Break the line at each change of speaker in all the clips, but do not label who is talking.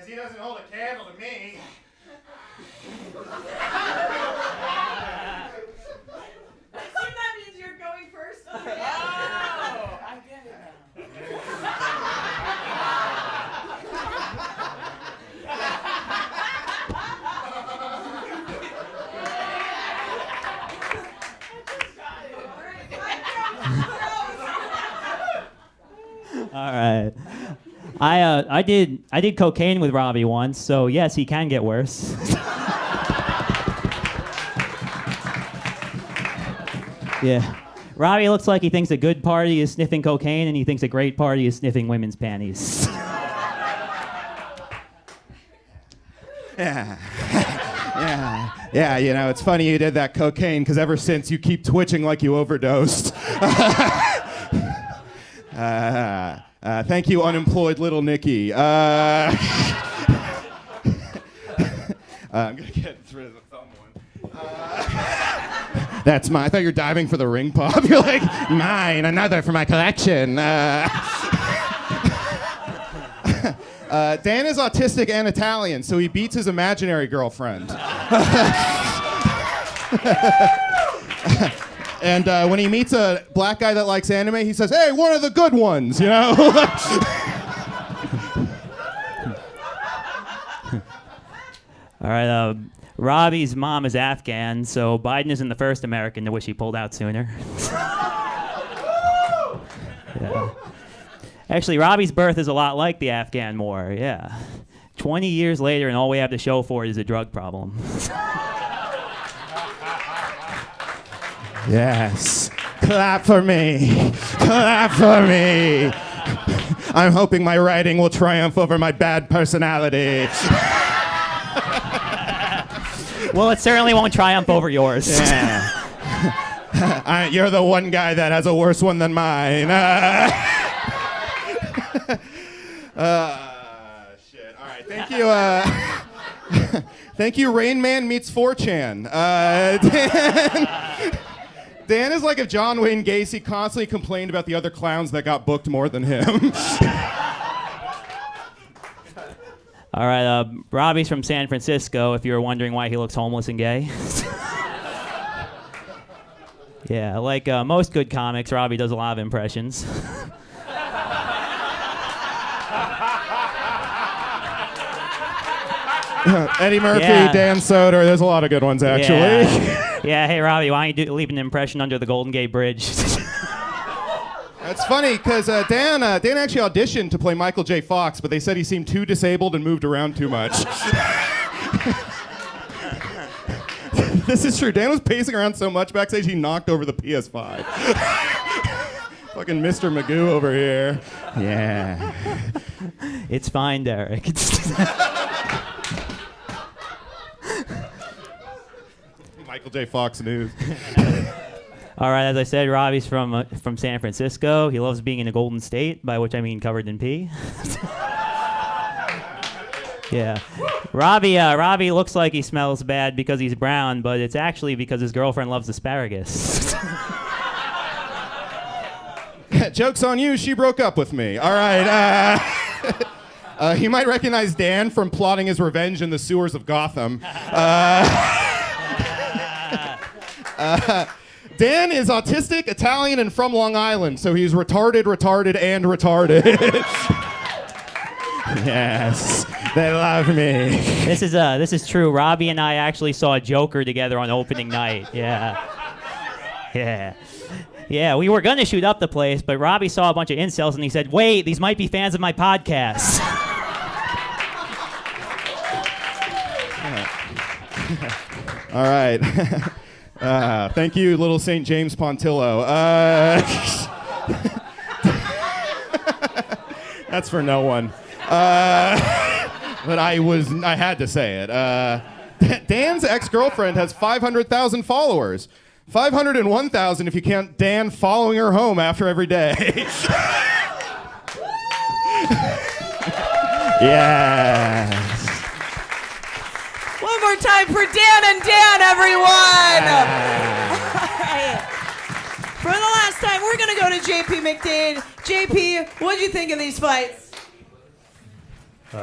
he doesn't hold a candle to me.
I assume that means you're going first. Oh, I get it now.
All right. I did cocaine with Robbie once, so yes, he can get worse. Yeah. Robbie looks like he thinks a good party is sniffing cocaine, and he thinks a great party is sniffing women's panties.
Yeah. Yeah, you know, it's funny you did that cocaine, because ever since you keep twitching like you overdosed. Thank you, unemployed little Nicky. I'm going to get rid of the thumb one. That's mine. I thought you were diving for the ring pop. You're like, mine, another for my collection. Dan is autistic and Italian, so he beats his imaginary girlfriend. And when he meets a black guy that likes anime, he says, hey, one of the good ones, you know?
All right, Robbie's mom is Afghan, so Biden isn't the first American to wish he pulled out sooner. Yeah. Actually, Robbie's birth is a lot like the Afghan war, yeah. 20 years later, and all we have to show for it is a drug problem.
Yes. Clap for me. Clap for me. I'm hoping my writing will triumph over my bad personality.
Well, it certainly won't triumph over yours.
Yeah. You're the one guy that has a worse one than mine. Shit. All right. Thank you. Thank you, Rain Man meets 4chan. Dan is like if John Wayne Gacy constantly complained about the other clowns that got booked more than him.
All right, Robbie's from San Francisco, if you were wondering why he looks homeless and gay. Yeah, like most good comics, Robbie does a lot of impressions.
Eddie Murphy,
Yeah.
Dan Soder, there's a lot of good ones, actually.
Yeah, hey, Robbie, why don't you leave an impression under the Golden Gate Bridge?
That's funny, because Dan actually auditioned to play Michael J. Fox, but they said he seemed too disabled and moved around too much. This is true. Dan was pacing around so much backstage, he knocked over the PS5. Fucking Mr. Magoo over here. Yeah.
It's fine, Derek.
Michael J. Fox news.
All right, as I said, Robbie's from San Francisco. He loves being in the Golden State, by which I mean covered in pee. Yeah. Robbie looks like he smells bad because he's brown, but it's actually because his girlfriend loves asparagus.
Joke's on you, she broke up with me. All right. You might recognize Dan from plotting his revenge in the sewers of Gotham. Dan is autistic, Italian, and from Long Island, so he's retarded, and retarded. Yes, they love me.
This is true. Robbie and I actually saw Joker together on opening night. Yeah. Yeah, we were gonna shoot up the place, but Robbie saw a bunch of incels and he said, "Wait, these might be fans of my podcast."
All right. Thank you, little St. James Pontillo. That's for no one. But I had to say it. Dan's ex-girlfriend has 500,000 followers. 501,000 if you count Dan following her home after every day. Yes.
One more time for Dan and Dan, everyone! For the last time, we're going to go to JP McDade. JP, what'd you think of these fights?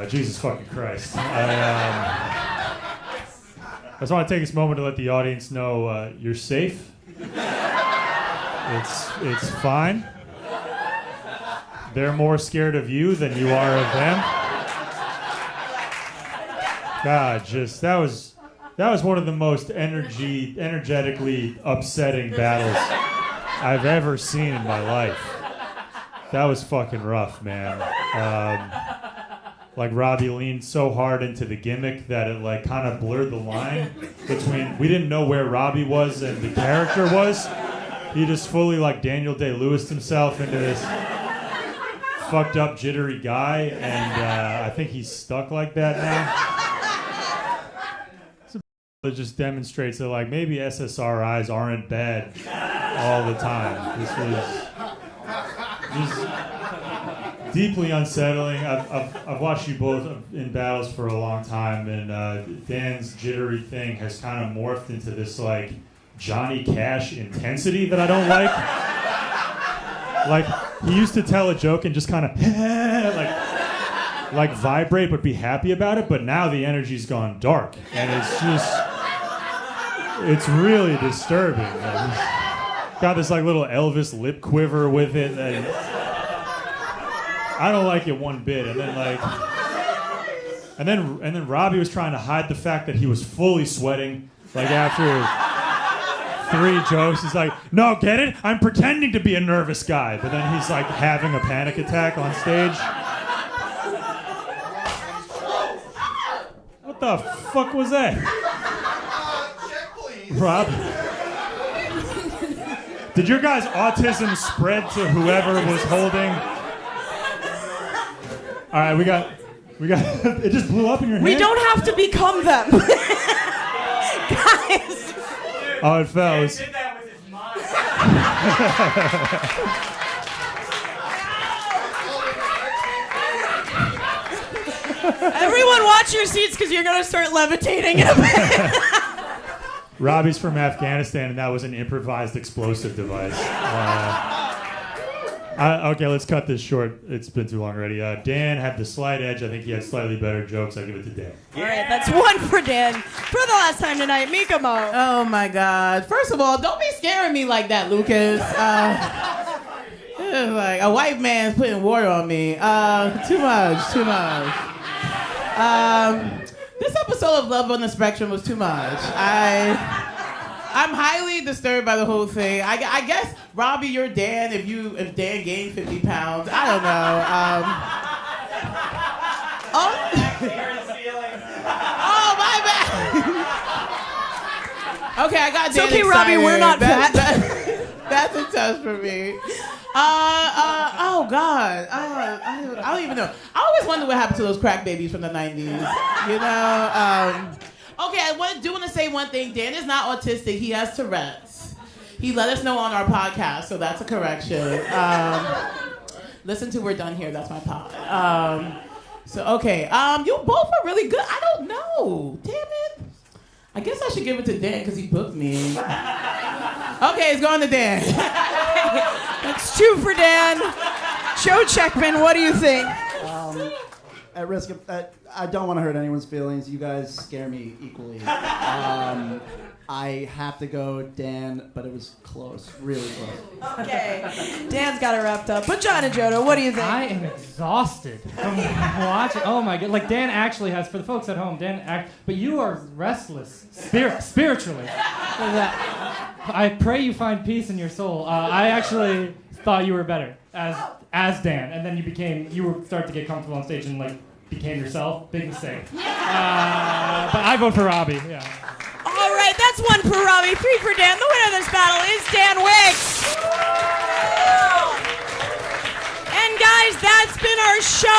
Jesus fucking Christ. I just want to take this moment to let the audience know you're safe. It's fine. They're more scared of you than you are of them. God, that was one of the most energetically upsetting battles I've ever seen in my life. That was fucking rough, man. Like Robbie leaned so hard into the gimmick that it like kind of blurred the line between, we didn't know where Robbie was and the character was. He just fully like Daniel Day-Lewis'd himself into this fucked up jittery guy, and I think he's stuck like that now. It just demonstrates that like maybe SSRIs aren't bad all the time. This was deeply unsettling. I've watched you both in battles for a long time, and Dan's jittery thing has kind of morphed into this like Johnny Cash intensity that I don't like. Like he used to tell a joke and just kind of like vibrate but be happy about it, but now the energy's gone dark and it's really disturbing. Like, he's got this like little Elvis lip quiver with it, and I don't like it one bit. And then Robbie was trying to hide the fact that he was fully sweating. Like after 3 jokes, he's like, "No, get it? I'm pretending to be a nervous guy," but then he's like having a panic attack on stage. What the fuck was that?
Check, please.
Rob? Did your guys' autism spread to whoever was holding? All right, we got. It just blew up in your hand.
We don't have to become them. Guys.
Oh, it fell.
He did that with his mind.
Everyone watch your seats because you're going to start levitating in a bit.
Robbie's from Afghanistan, and that was an improvised explosive device. Okay, let's cut this short. It's been too long already. Dan had the slight edge. I think he had slightly better jokes. I'll give it to Dan.
All right, that's 1 for Dan. For the last time tonight, Mika Mo.
Oh my God! First of all, don't be scaring me like that, Lucas. It's like a white man's putting water on me. Too much. This episode of Love on the Spectrum was too much. I'm highly disturbed by the whole thing. I guess, Robbie, you're Dan if Dan gained 50 pounds. I don't know. Oh, my bad. Okay, I got
It's
Dan
okay,
excited.
Robbie, we're not fat.
That's a test for me. Oh, God. I don't even know. I always wonder what happened to those crack babies from the 90s. You know? Okay, I do want to say one thing. Dan is not autistic. He has Tourette's. He let us know on our podcast, so that's a correction. Listen to We're Done Here. That's my pod. You both are really good. I don't know. Damn it. I guess I should give it to Dan because he booked me. Okay, it's going to Dan.
That's 2 for Dan. Joe Checkman, what do you think?
At risk of, I don't want to hurt anyone's feelings. You guys scare me equally. I have to go Dan, but it was close, really close.
Okay, Dan's got it wrapped up. But John and Joda, what do you think?
I am exhausted from watching. Oh my God! Like Dan actually has, for the folks at home, but you are restless spiritually. I pray you find peace in your soul. I actually thought you were better as Dan, and then you were starting to get comfortable on stage and like became yourself. Big mistake. But I vote for Robbie. Yeah.
All right, that's 1 for Robbie, 3 for Dan. The winner of this battle is Dan Wickes. And guys, that's been our show.